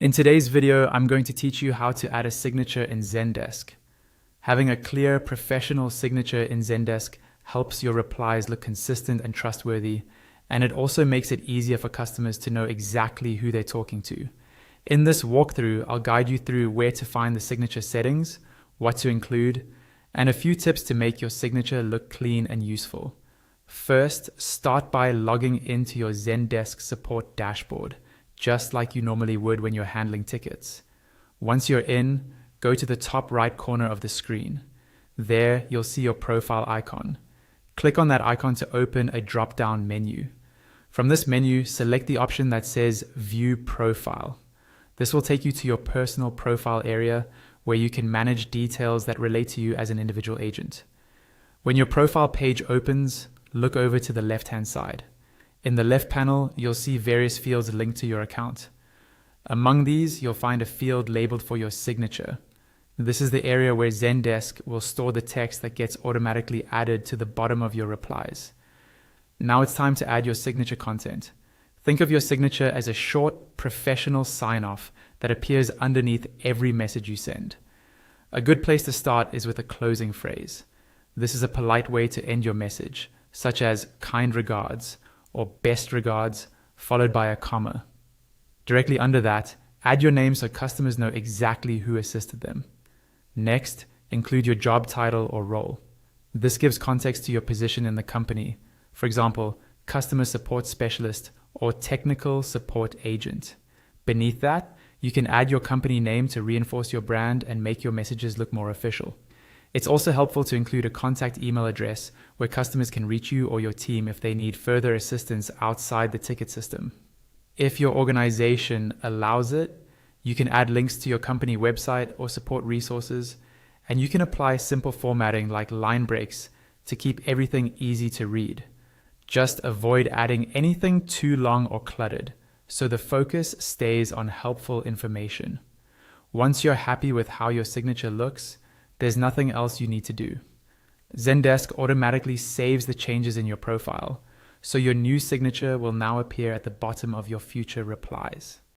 In today's video, I'm going to teach you how to add a signature in Zendesk. Having a clear, professional signature in Zendesk helps your replies look consistent and trustworthy, and it also makes it easier for customers to know exactly who they're talking to. In this walkthrough, I'll guide you through where to find the signature settings, what to include, and a few tips to make your signature look clean and useful. First, start by logging into your Zendesk support dashboard, just like you normally would when you're handling tickets. Once you're in, go to the top right corner of the screen. There, you'll see your profile icon. Click on that icon to open a drop-down menu. From this menu, select the option that says View Profile. This will take you to your personal profile area where you can manage details that relate to you as an individual agent. When your profile page opens, look over to the left-hand side. In the left panel, you'll see various fields linked to your account. Among these, you'll find a field labeled for your signature. This is the area where Zendesk will store the text that gets automatically added to the bottom of your replies. Now it's time to add your signature content. Think of your signature as a short, professional sign-off that appears underneath every message you send. A good place to start is with a closing phrase. This is a polite way to end your message, such as kind regards, or best regards, followed by a comma. Directly under that, add your name so customers know exactly who assisted them. Next, include your job title or role. This gives context to your position in the company. For example, customer support specialist or technical support agent. Beneath that, you can add your company name to reinforce your brand and make your messages look more official. It's also helpful to include a contact email address where customers can reach you or your team if they need further assistance outside the ticket system. If your organization allows it, you can add links to your company website or support resources, and you can apply simple formatting like line breaks to keep everything easy to read. Just avoid adding anything too long or cluttered, so the focus stays on helpful information. Once you're happy with how your signature looks, there's nothing else you need to do. Zendesk automatically saves the changes in your profile, so your new signature will now appear at the bottom of your future replies.